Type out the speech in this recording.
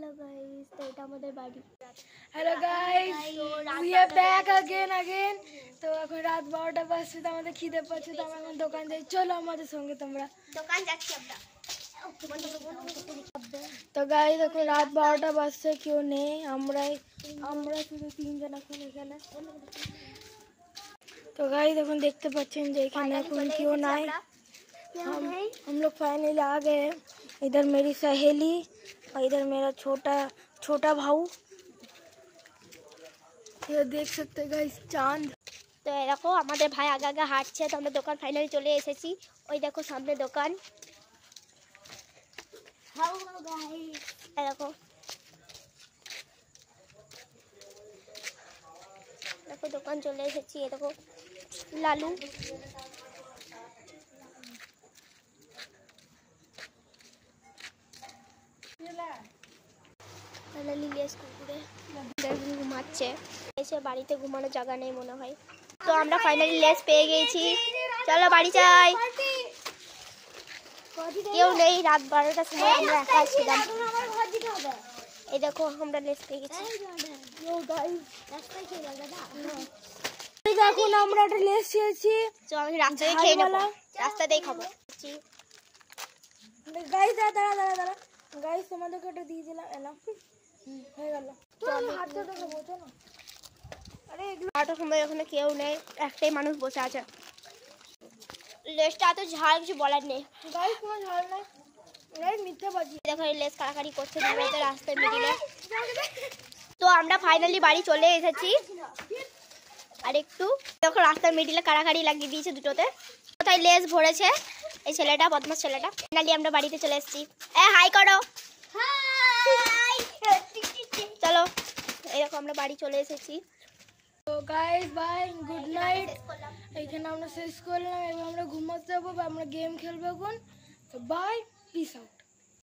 Hello guys, तो এটা আমাদের বাড়ি। Hello guys, we are back again। তো এখন রাত 12টা বাজছে, তো আমাদের খিদে পাচ্ছে, তো আমরা এখন দোকান যাই। চলো আমাদের সঙ্গে তোমরা। দোকান যাচ্ছি আমরা। তো গাইস এখন রাত 12টা বাজছে, কেউ নেই, আমরা শুধু তিনজন এখন এখানে। तो गाइस এখন দেখতে পাচ্ছেন যে এখানে এখন কেউ নাই। हम लोग फाइनली आ गए। इधर मेरी सहेली और इधर मेरा छोटा भाऊ। ये देख सकते हैं गाइस चांद। তো দেখো আমাদের ভাই আগে আগে হাঁটছে, তো আমরা দোকান ফাইনালি চলে এসেছি। ওই দেখো সামনে দোকান। হ্যালো গাইস, দেখো দেখো দোকান চলে এসেছি। এই দেখো লালু। ঘুমাচ্ছে, এসে বাড়িতে ঘুমানোর জায়গা নেই মনে হয়। তো আমরা ফাইনালি লেস পেয়ে গেছি, চলো বাড়ি যাই। কেউ নেই, রাত 12টার সময় আমরা একা ছিলাম। এই দেখো আমরা লেস পেয়ে গেছি। এখন আমরা একটা লেস খেয়েছি, তো আমি রাস্তায় খেয়ে নেবো, রাস্তাতেই খাবো। গাইস দাঁড়া গাইস, তোমাদেরকে একটা দিয়ে দিলাম, এলাম হয়ে গেল। আটটার সময় ওখানে কেউ নেই, একটাই মানুষ বসে আছে। লেসটা এত ঝাল, কিছু বলার নেই। গাইস কোনো ঝাল নাই, গাইস মিথ্যা বাজি। দেখো এই লেস কাড়াকাড়ি করছে রাস্তায় মিডিলে। তো আমরা ফাইনালি বাড়ি চলে এসেছি। আর একটু দেখো রাস্তার মিডিলে কাড়াকাড়ি লাগিয়ে দিয়েছে দুটোতে। কোথায় লেস ভরেছে এই ছেলেটা, বদমাস ছেলেটা। ফাইনালি আমরা বাড়িতে চলে এসেছি। হাই করো, চলো। এই দেখো আমরা বাড়ি চলে এসেছি। তো গাইস বাই, গুড নাইট। এখানে আমরা শেষ করলাম, এবার আমরা ঘুমাতে যাবো বা আমরা গেম খেলবো এখন। তো বাই, পিস আউট।